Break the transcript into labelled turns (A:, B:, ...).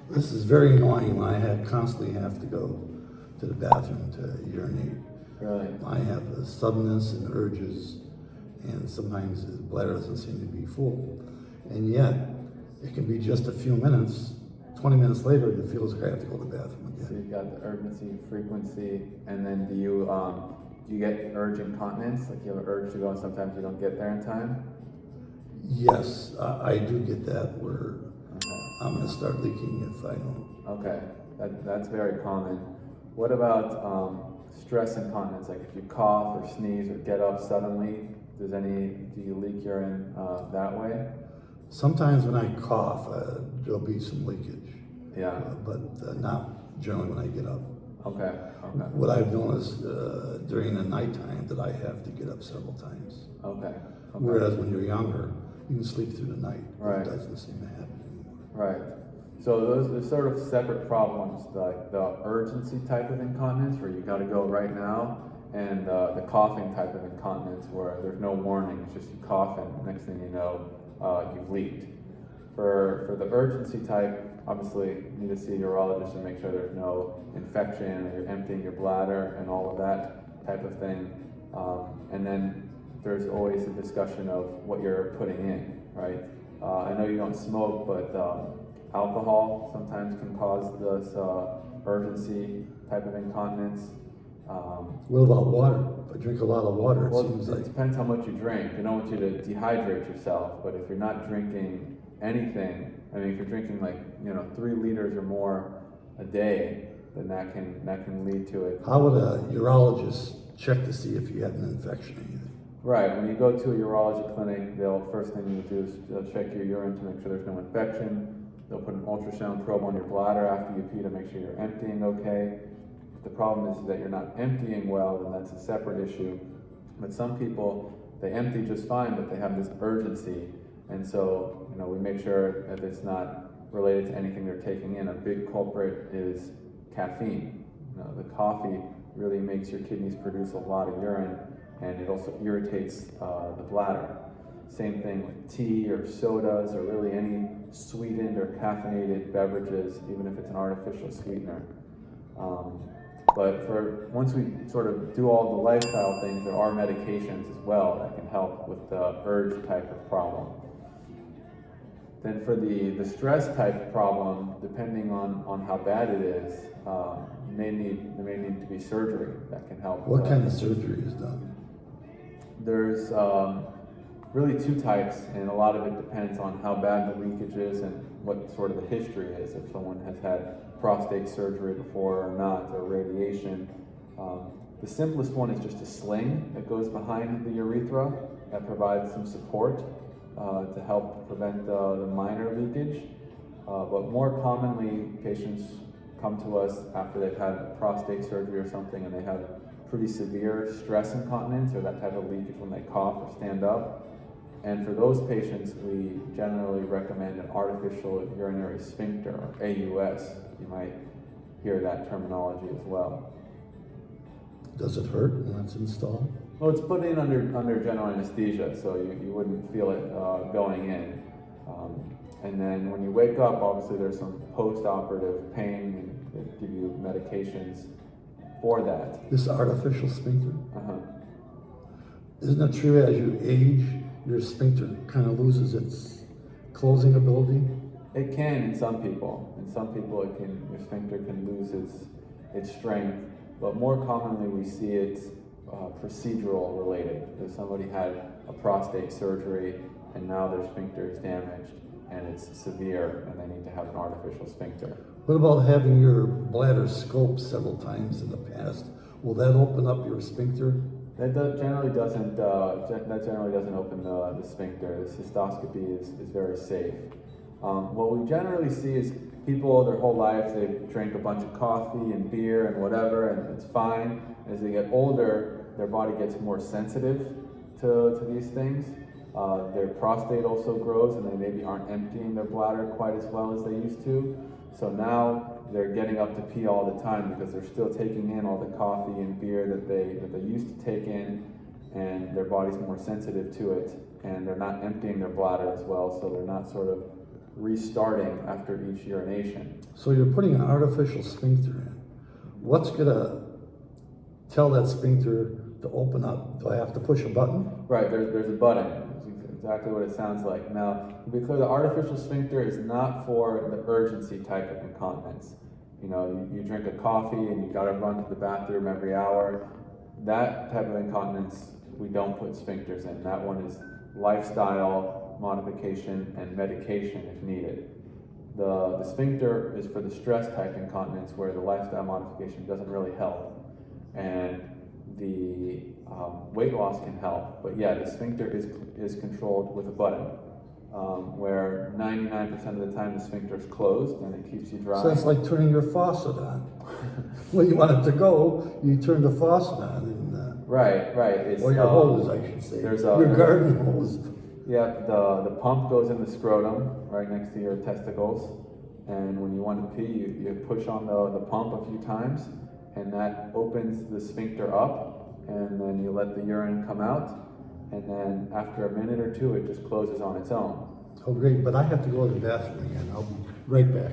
A: This is very annoying when I constantly have to go to the bathroom to urinate.
B: Really?
A: I have a suddenness and urges, and sometimes the bladder doesn't seem to be full. And yet, it can be just a few minutes, 20 minutes later, and it feels like I have to go to the bathroom again.
B: So you've got the urgency, frequency, and then do you get urge incontinence? Like you have an urge to go and sometimes you don't get there in time?
A: Yes, I do get that where I'm going to start leaking if I don't.
B: Okay, that's very common. What about stress incontinence? Like if you cough or sneeze or get up suddenly, do you leak urine that way?
A: Sometimes when I cough, there'll be some leakage.
B: Yeah.
A: But not generally when I get up.
B: Okay.
A: What I've noticed during the nighttime that I have to get up several times.
B: Okay.
A: Whereas when you're younger, you can sleep through the night.
B: Right.
A: It doesn't seem to happen anymore.
B: Right. So those are sort of separate problems, like the urgency type of incontinence where you got to go right now, and the coughing type of incontinence where there's no warning, it's just you cough and next thing you know, you've leaked. For the urgency type, obviously you need to see a urologist and make sure there's no infection, or you're emptying your bladder and all of that type of thing. And then there's always a discussion of what you're putting in, right? I know you don't smoke, but alcohol sometimes can cause this urgency type of incontinence.
A: What about water? If I drink a lot of water, it seems
B: It
A: like...
B: depends how much you drink. They don't want you to dehydrate yourself, but if you're not drinking anything, I mean, if you're drinking 3 liters or more a day, then that can lead to it.
A: How would a urologist check to see if you had an infection or anything?
B: Right, when you go to a urology clinic, first thing you do is they'll check your urine to make sure there's no infection. They'll put an ultrasound probe on your bladder after you pee to make sure you're emptying okay. If the problem is that you're not emptying well, then that's a separate issue. But some people, they empty just fine, but they have this urgency. And so, we make sure that it's not related to anything they're taking in. A big culprit is caffeine. The coffee really makes your kidneys produce a lot of urine, and it also irritates the bladder. Same thing with tea or sodas or really any sweetened or caffeinated beverages, even if it's an artificial sweetener. But once we sort of do all the lifestyle things, there are medications as well that can help with the urge type of problem. Then for the stress type problem, depending on how bad it is, there may need to be surgery that can help.
A: What kind of surgery is done?
B: There's really 2 types, and a lot of it depends on how bad the leakage is and what sort of the history is, if someone has had prostate surgery before or not, or radiation. The simplest one is just a sling that goes behind the urethra that provides some support to help prevent the minor leakage. But more commonly, patients come to us after they've had prostate surgery or something and they have pretty severe stress incontinence or that type of leakage when they cough or stand up. And for those patients, we generally recommend an artificial urinary sphincter, or AUS. You might hear that terminology as well.
A: Does it hurt when it's installed?
B: Well, it's put in under general anesthesia, so you wouldn't feel it going in. And then when you wake up, obviously there's some post-operative pain, and they give you medications for that.
A: This artificial sphincter? Isn't it true as you age, your sphincter kind of loses its closing ability?
B: It can in some people. In some people, your sphincter can lose its strength, but more commonly we see it procedural related. If somebody had a prostate surgery and now their sphincter is damaged and it's severe and they need to have an artificial sphincter.
A: What about having your bladder scoped several times in the past? Will that open up your sphincter?
B: That generally doesn't open the sphincter. The cystoscopy is very safe. What we generally see is people their whole life, they've drank a bunch of coffee and beer and whatever, and it's fine. As they get older, their body gets more sensitive to these things. Their prostate also grows, and they maybe aren't emptying their bladder quite as well as they used to. So now they're getting up to pee all the time because they're still taking in all the coffee and beer that they used to take in, and their body's more sensitive to it, and they're not emptying their bladder as well, so they're not sort of restarting after each urination.
A: So you're putting an artificial sphincter in. What's gonna tell that sphincter to open up? Do I have to push a button?
B: Right, there's a button. It's exactly what it sounds like. Now, to be clear, the artificial sphincter is not for the urgency type of incontinence. You know, you drink a coffee and you gotta run to the bathroom every hour. That type of incontinence, we don't put sphincters in. That one is lifestyle modification and medication if needed. The sphincter is for the stress type incontinence where the lifestyle modification doesn't really help. And the weight loss can help. But yeah, the sphincter is controlled with a button. Where 99% of the time the sphincter is closed and it keeps you dry.
A: So it's like turning your faucet on. When you want it to go, you turn the faucet on. And,
B: right. It's,
A: or your hose, I should say.
B: There's
A: your garden hose.
B: Yeah, the pump goes in the scrotum, right next to your testicles. And when you want to pee, you push on the pump a few times, and that opens the sphincter up, and then you let the urine come out. And then after a minute or two, it just closes on its own.
A: Oh, great, but I have to go to the bathroom again. I'll be right back.